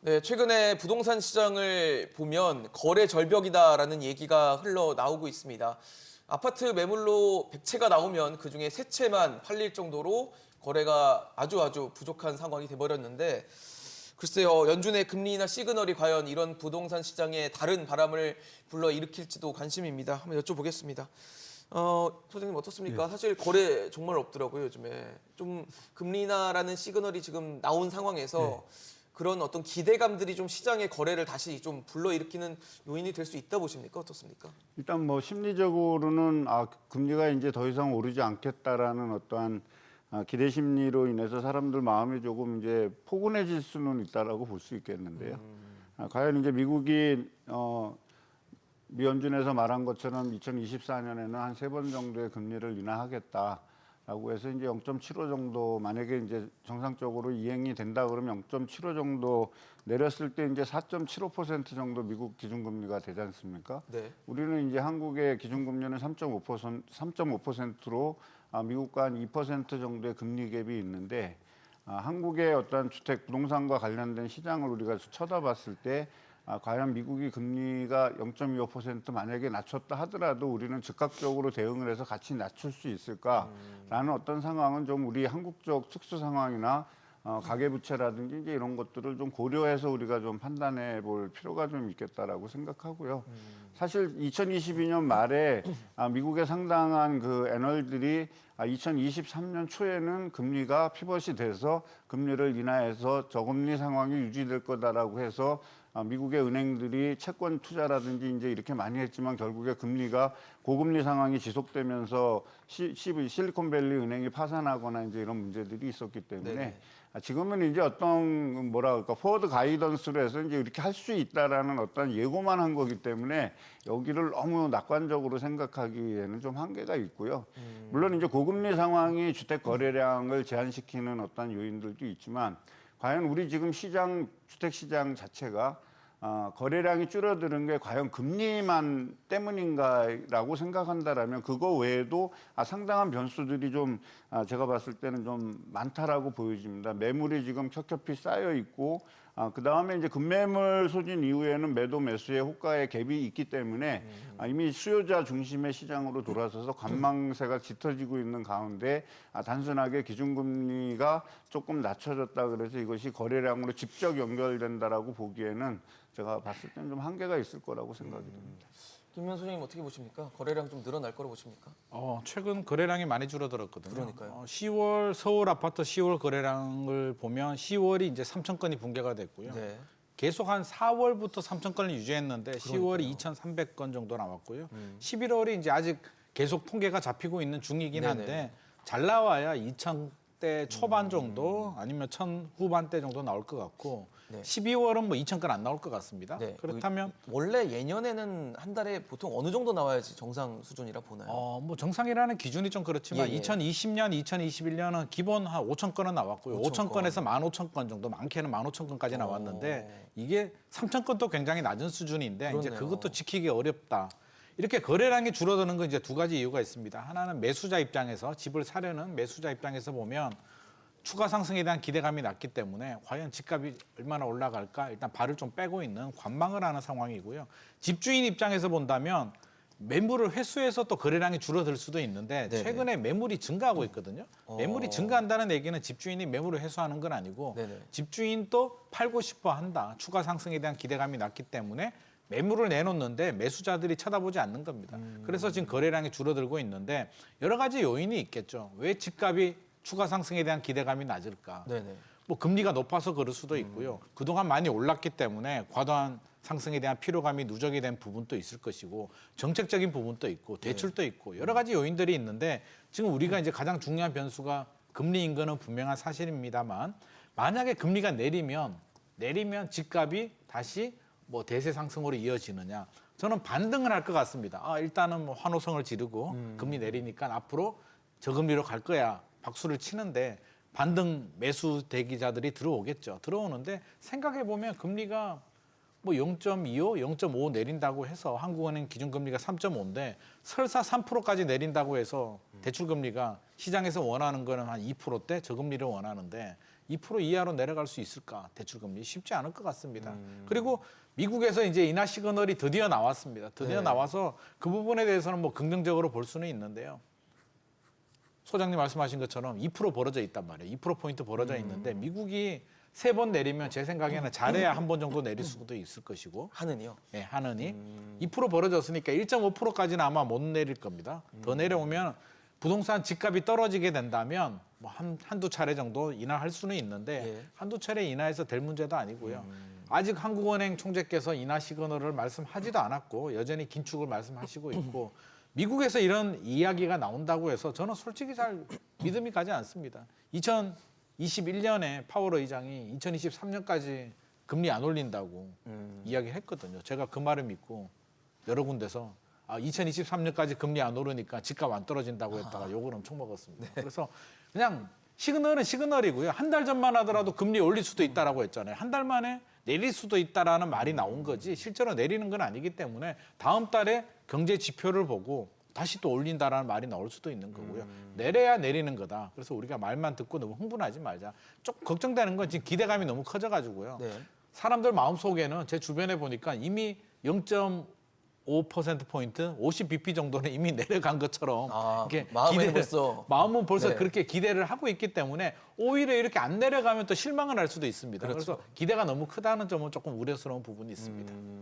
네, 최근에 부동산 시장을 보면 거래 절벽이다라는 얘기가 흘러나오고 있습니다. 아파트 매물로 100채가 나오면 그중에 3채만 팔릴 정도로 거래가 아주 부족한 상황이 돼버렸는데 글쎄요, 연준의 금리나 시그널이 과연 이런 부동산 시장에 다른 바람을 불러일으킬지도 관심입니다. 한번 여쭤보겠습니다. 소장님 어떻습니까? 예. 사실 거래 정말 없더라고요, 요즘에. 좀 금리나라는 시그널이 지금 나온 상황에서 그런 어떤 기대감들이 좀 시장의 거래를 다시 좀 불러일으키는 요인이 될 수 있다 보십니까? 어떻습니까? 일단 뭐 심리적으로는 금리가 이제 더 이상 오르지 않겠다라는 어떠한 기대 심리로 인해서 사람들 마음이 조금 이제 포근해질 수는 있다라고 볼 수 있겠는데요. 과연 이제 미국이 미 연준에서 말한 것처럼 2024년에는 한 3번 정도의 금리를 인하하겠다라고 해서 이제 0.75 정도 만약에 이제 정상적으로 이행이 된다 그러면 0.75 정도 내렸을 때 이제 4.75% 정도 미국 기준금리가 되지 않습니까? 네. 우리는 이제 한국의 기준금리는 3.5%로 미국과 한 2% 정도의 금리 갭이 있는데 한국의 어떤 주택 부동산과 관련된 시장을 우리가 쳐다봤을 때 과연 미국이 금리가 0.25% 만약에 낮췄다 하더라도 우리는 즉각적으로 대응을 해서 같이 낮출 수 있을까라는 어떤 상황은 좀 우리 한국적 특수 상황이나 가계부채라든지 이제 이런 것들을 좀 고려해서 우리가 좀 판단해 볼 필요가 좀 있겠다라고 생각하고요. 사실 2022년 말에 미국의 상당한 그 애널들이 2023년 초에는 금리가 피벗이 돼서 금리를 인하해서 저금리 상황이 유지될 거다라고 해서 미국의 은행들이 채권 투자라든지 이제 이렇게 많이 했지만 결국에 금리가 고금리 상황이 지속되면서 실리콘밸리 은행이 파산하거나 이제 이런 문제들이 있었기 때문에 네네. 지금은 이제 어떤 뭐라 그럴까 포워드 가이던스로 해서 이제 이렇게 할 수 있다라는 어떤 예고만 한 거기 때문에 여기를 너무 낙관적으로 생각하기에는 좀 한계가 있고요. 물론 이제 고금리 상황이 주택 거래량을 제한시키는 어떤 요인들도 있지만 과연 우리 지금 주택 시장 자체가 거래량이 줄어드는 게 과연 금리만 때문인가라고 생각한다라면 그거 외에도 상당한 변수들이 좀 제가 봤을 때는 좀 많다라고 보여집니다. 매물이 지금 켜켜이 쌓여 있고 그 다음에 이제 급매물 소진 이후에는 매도 매수의 호가의 갭이 있기 때문에 이미 수요자 중심의 시장으로 돌아서서 관망세가 짙어지고 있는 가운데 단순하게 기준금리가 조금 낮춰졌다 그래서 이것이 거래량으로 직접 연결된다라고 보기에는 제가 봤을 때는 좀 한계가 있을 거라고 생각이 듭니다. 김현 소장님 어떻게 보십니까? 거래량 좀 늘어날 거라고 보십니까? 최근 거래량이 많이 줄어들었거든요. 그러니까요. 10월 서울 아파트 10월 거래량을 보면 10월이 이제 3천 건이 붕괴가 됐고요. 네. 계속 한 4월부터 3천 건을 유지했는데 10월이 2,300건 정도 나왔고요. 11월이 이제 아직 계속 통계가 잡히고 있는 중이긴 네네. 한데 잘 나와야 2,000대 초반 정도 아니면 1,000 후반대 정도 나올 것 같고 네. 12월은 뭐 2,000건 안 나올 것 같습니다. 네. 그렇다면 원래 예년에는 한 달에 보통 어느 정도 나와야지 정상 수준이라 보나요? 뭐 정상이라는 기준이 좀 그렇지만 예, 예. 2020년, 2021년은 기본 한 5천 건은 나왔고요. 5천 5천 건에서 15,000건 정도, 많게는 15,000건까지 나왔는데 이게 3,000건도 굉장히 낮은 수준인데 이제 그렇네요. 그것도 지키기 어렵다. 이렇게 거래량이 줄어드는 건 이제 두 가지 이유가 있습니다. 하나는 매수자 입장에서 집을 사려는 매수자 입장에서 보면 추가 상승에 대한 기대감이 낮기 때문에 과연 집값이 얼마나 올라갈까 일단 발을 좀 빼고 있는 관망을 하는 상황이고요. 집주인 입장에서 본다면 매물을 회수해서 또 거래량이 줄어들 수도 있는데 네네. 최근에 매물이 증가하고 있거든요. 매물이 증가한다는 얘기는 집주인이 매물을 회수하는 건 아니고 네네. 집주인도 팔고 싶어 한다. 추가 상승에 대한 기대감이 낮기 때문에 매물을 내놓는데 매수자들이 쳐다보지 않는 겁니다. 그래서 지금 거래량이 줄어들고 있는데 여러 가지 요인이 있겠죠. 왜 집값이 추가 상승에 대한 기대감이 낮을까? 네네. 뭐 금리가 높아서 그럴 수도 있고요. 그동안 많이 올랐기 때문에 과도한 상승에 대한 피로감이 누적이 된 부분도 있을 것이고 정책적인 부분도 있고 대출도 있고 여러 가지 요인들이 있는데 지금 우리가 이제 가장 중요한 변수가 금리인 거는 분명한 사실입니다만 만약에 금리가 내리면 집값이 다시 뭐 대세 상승으로 이어지느냐 저는 반등을 할 것 같습니다. 일단은 뭐 환호성을 지르고 금리 내리니까 앞으로 저금리로 갈 거야 박수를 치는데 반등 매수 대기자들이 들어오겠죠. 들어오는데 생각해 보면 금리가 뭐 0.25, 0.5 내린다고 해서 한국은행 기준금리가 3.5인데 설사 3%까지 내린다고 해서 대출금리가 시장에서 원하는 거는 한 2%대 저금리를 원하는데 2% 이하로 내려갈 수 있을까? 대출금리 쉽지 않을 것 같습니다. 그리고 미국에서 이제 인하 시그널이 드디어 나왔습니다. 드디어 네. 나와서 그 부분에 대해서는 뭐 긍정적으로 볼 수는 있는데요. 소장님 말씀하신 것처럼 2% 벌어져 있단 말이에요. 2%포인트 벌어져 있는데 미국이 3번 내리면 제 생각에는 잘해야 한 번 정도 내릴 수도 있을 것이고 하느니요. 예, 하느니 2% 벌어졌으니까 1.5%까지는 아마 못 내릴 겁니다. 더 내려오면 부동산 집값이 떨어지게 된다면 뭐 한두 차례 정도 인하할 수는 있는데 예. 한두 차례 인하해서 될 문제도 아니고요. 아직 한국은행 총재께서 인하 시그널을 말씀하지도 않았고 여전히 긴축을 말씀하시고 있고 미국에서 이런 이야기가 나온다고 해서 저는 솔직히 잘 믿음이 가지 않습니다. 2021년에 파월 의장이 2023년까지 금리 안 올린다고 이야기했거든요. 제가 그 말을 믿고 여러 군데서 2023년까지 금리 안 오르니까 집값 안 떨어진다고 했다가 욕을 엄청 먹었습니다. 그래서 그냥 시그널은 시그널이고요. 한 달 전만 하더라도 금리 올릴 수도 있다라고 했잖아요. 한 달 만에 내릴 수도 있다라는 말이 나온 거지 실제로 내리는 건 아니기 때문에 다음 달에 경제 지표를 보고 다시 또 올린다라는 말이 나올 수도 있는 거고요. 내려야 내리는 거다. 그래서 우리가 말만 듣고 너무 흥분하지 말자. 조금 걱정되는 건 지금 기대감이 너무 커져가지고요. 네. 사람들 마음속에는 제 주변에 보니까 이미 0.5%포인트, 50bp 정도는 이미 내려간 것처럼 마음은 벌써 네. 그렇게 기대를 하고 있기 때문에 오히려 이렇게 안 내려가면 또 실망을 할 수도 있습니다. 그렇죠. 그래서 기대가 너무 크다는 점은 조금 우려스러운 부분이 있습니다.